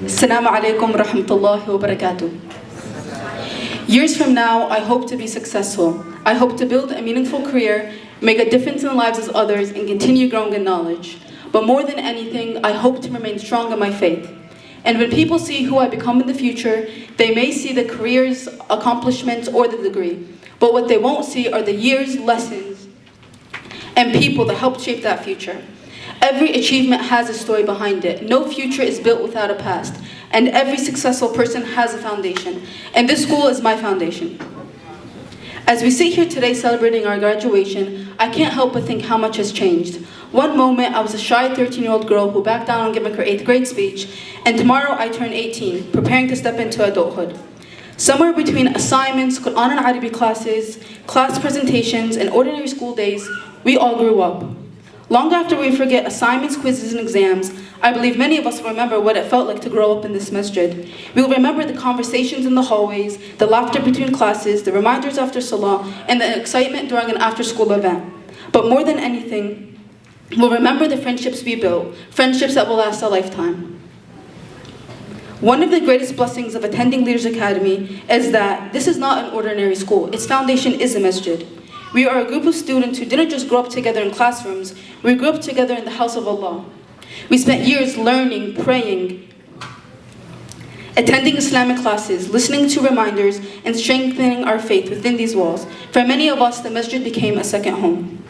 Assalamu alaikum rahmatullahi wa barakatuh. Years from now, I hope to be successful. I hope to build a meaningful career, make a difference in the lives of others, and continue growing in knowledge. But more than anything, I hope to remain strong in my faith. And when people see who I become in the future, they may see the careers, accomplishments, or the degree. But what they won't see are the years, lessons, and people that helped shape that future. Every achievement has a story behind it. No future is built without a past. And every successful person has a foundation. And this school is my foundation. As we sit here today celebrating our graduation, I can't help but think how much has changed. One moment, I was a shy 13-year-old girl who backed down on giving her 8th grade speech, and tomorrow I turn 18, preparing to step into adulthood. Somewhere between assignments, Quran and Arabic classes, class presentations, and ordinary school days, we all grew up. Long after we forget assignments, quizzes, and exams, I believe many of us will remember what it felt like to grow up in this masjid. We will remember the conversations in the hallways, the laughter between classes, the reminders after salah, and the excitement during an after-school event. But more than anything, we'll remember the friendships we built, friendships that will last a lifetime. One of the greatest blessings of attending Leaders Academy is that this is not an ordinary school. Its foundation is a masjid. We are a group of students who didn't just grow up together in classrooms, we grew up together in the house of Allah. We spent years learning, praying, attending Islamic classes, listening to reminders, and strengthening our faith within these walls. For many of us, the masjid became a second home.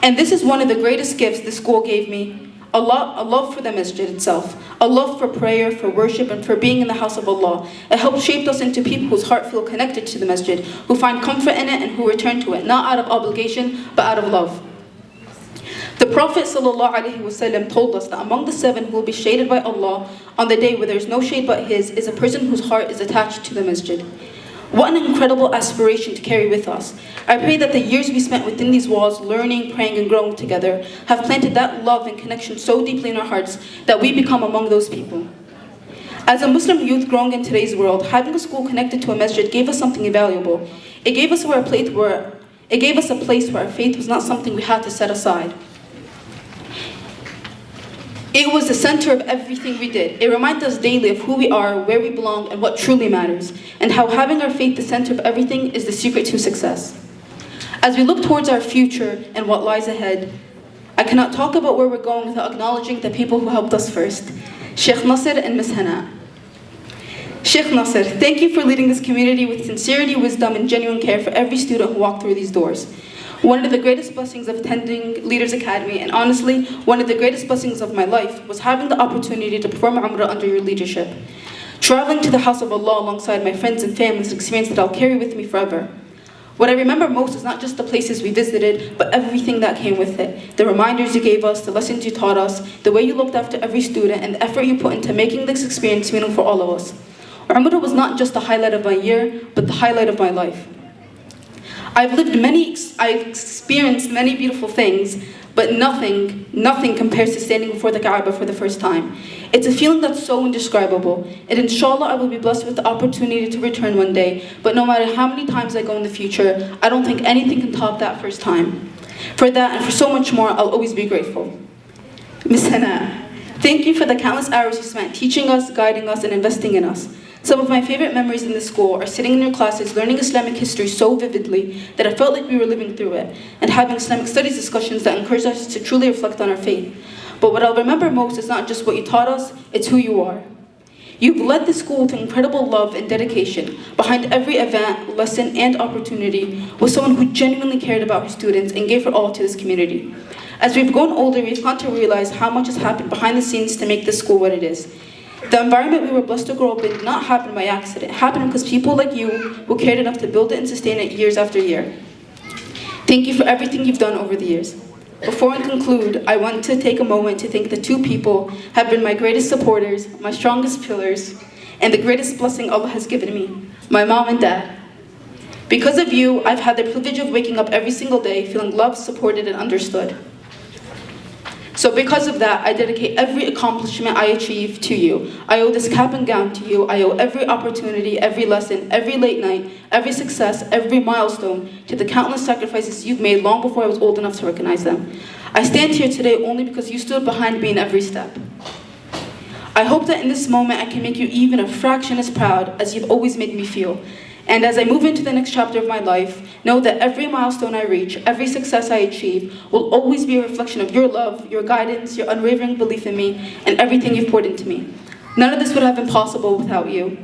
And this is one of the greatest gifts this school gave me, a love for the masjid itself, a love for prayer, for worship, and for being in the house of Allah. It helped shape us into people whose heart feel connected to the masjid, who find comfort in it and who return to it, not out of obligation, but out of love. The Prophet ﷺ told us that among the 7 who will be shaded by Allah on the day where there is no shade but His is a person whose heart is attached to the masjid. What an incredible aspiration to carry with us. I pray that the years we spent within these walls, learning, praying, and growing together, have planted that love and connection so deeply in our hearts that we become among those people. As a Muslim youth growing in today's world, having a school connected to a masjid gave us something invaluable. It gave us a place where our faith was not something we had to set aside. It was the center of everything we did. It reminded us daily of who we are, where we belong, and what truly matters, and how having our faith the center of everything is the secret to success. As we look towards our future and what lies ahead, I cannot talk about where we're going without acknowledging the people who helped us first, Sheikh Nasr and Ms. Hana. Sheikh Nasr, thank you for leading this community with sincerity, wisdom, and genuine care for every student who walked through these doors. One of the greatest blessings of attending Leaders Academy, and honestly, one of the greatest blessings of my life, was having the opportunity to perform Umrah under your leadership. Traveling to the house of Allah alongside my friends and family is an experience that I'll carry with me forever. What I remember most is not just the places we visited, but everything that came with it. The reminders you gave us, the lessons you taught us, the way you looked after every student, and the effort you put into making this experience meaningful for all of us. Umrah was not just the highlight of my year, but the highlight of my life. I've experienced many beautiful things, but nothing compares to standing before the Kaaba for the first time. It's a feeling that's so indescribable, and inshallah I will be blessed with the opportunity to return one day, but no matter how many times I go in the future, I don't think anything can top that first time. For that and for so much more, I'll always be grateful. Ms. Hana, thank you for the countless hours you spent teaching us, guiding us, and investing in us. Some of my favorite memories in this school are sitting in your classes learning Islamic history so vividly that I felt like we were living through it, and having Islamic studies discussions that encouraged us to truly reflect on our faith. But what I'll remember most is not just what you taught us, it's who you are. You've led the school with incredible love and dedication. Behind every event, lesson, and opportunity was someone who genuinely cared about her students and gave her all to this community. As we've grown older, we've come to realize how much has happened behind the scenes to make this school what it is. The environment we were blessed to grow up in did not happen by accident. It happened because people like you who cared enough to build it and sustain it years after year. Thank you for everything you've done over the years. Before I conclude, I want to take a moment to thank the 2 people who have been my greatest supporters, my strongest pillars, and the greatest blessing Allah has given me, my mom and dad. Because of you, I've had the privilege of waking up every single day feeling loved, supported, and understood. So because of that, I dedicate every accomplishment I achieve to you. I owe this cap and gown to you. I owe every opportunity, every lesson, every late night, every success, every milestone to the countless sacrifices you've made long before I was old enough to recognize them. I stand here today only because you stood behind me in every step. I hope that in this moment I can make you even a fraction as proud as you've always made me feel. And as I move into the next chapter of my life, know that every milestone I reach, every success I achieve, will always be a reflection of your love, your guidance, your unwavering belief in me, and everything you've poured into me. None of this would have been possible without you.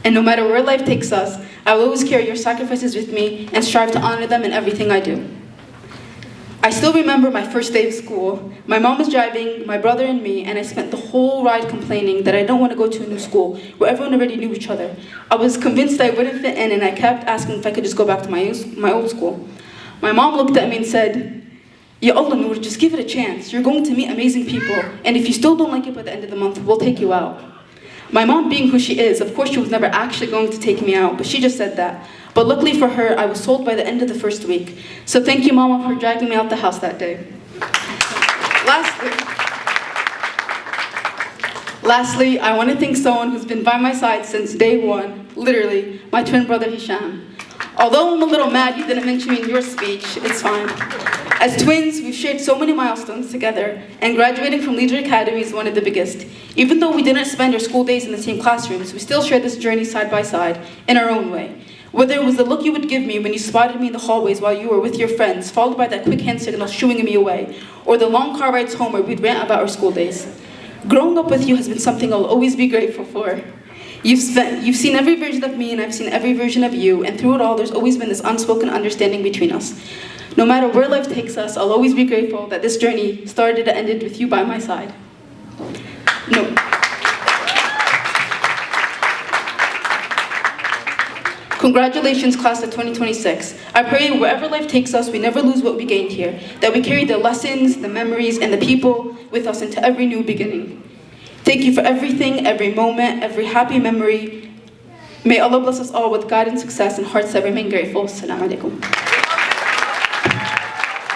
And no matter where life takes us, I will always carry your sacrifices with me and strive to honor them in everything I do. I still remember my first day of school. My mom was driving, my brother and me, and I spent the whole ride complaining that I don't want to go to a new school where everyone already knew each other. I was convinced I wouldn't fit in, and I kept asking if I could just go back to my old school. My mom looked at me and said, Ya Allah, Nour, just give it a chance. You're going to meet amazing people, and if you still don't like it by the end of the month, we'll take you out. My mom, being who she is, of course she was never actually going to take me out, but she just said that. But luckily for her, I was sold by the end of the first week. So thank you, Mama, for dragging me out the house that day. Lastly, I want to thank someone who's been by my side since day one, literally, my twin brother Hisham. Although I'm a little mad you didn't mention me in your speech, it's fine. As twins, we've shared so many milestones together, and graduating from Leader Academy is one of the biggest. Even though we didn't spend our school days in the same classrooms, we still shared this journey side by side, in our own way. Whether it was the look you would give me when you spotted me in the hallways while you were with your friends, followed by that quick hand signal shooing me away, or the long car rides home where we'd rant about our school days. Growing up with you has been something I'll always be grateful for. You've seen every version of me and I've seen every version of you, and through it all there's always been this unspoken understanding between us. No matter where life takes us, I'll always be grateful that this journey started and ended with you by my side. No. Congratulations, class of 2026. I pray wherever life takes us, we never lose what we gained here, that we carry the lessons, the memories, and the people with us into every new beginning. Thank you for everything, every moment, every happy memory. May Allah bless us all with guidance, success, and hearts that remain grateful. Assalamu alaikum.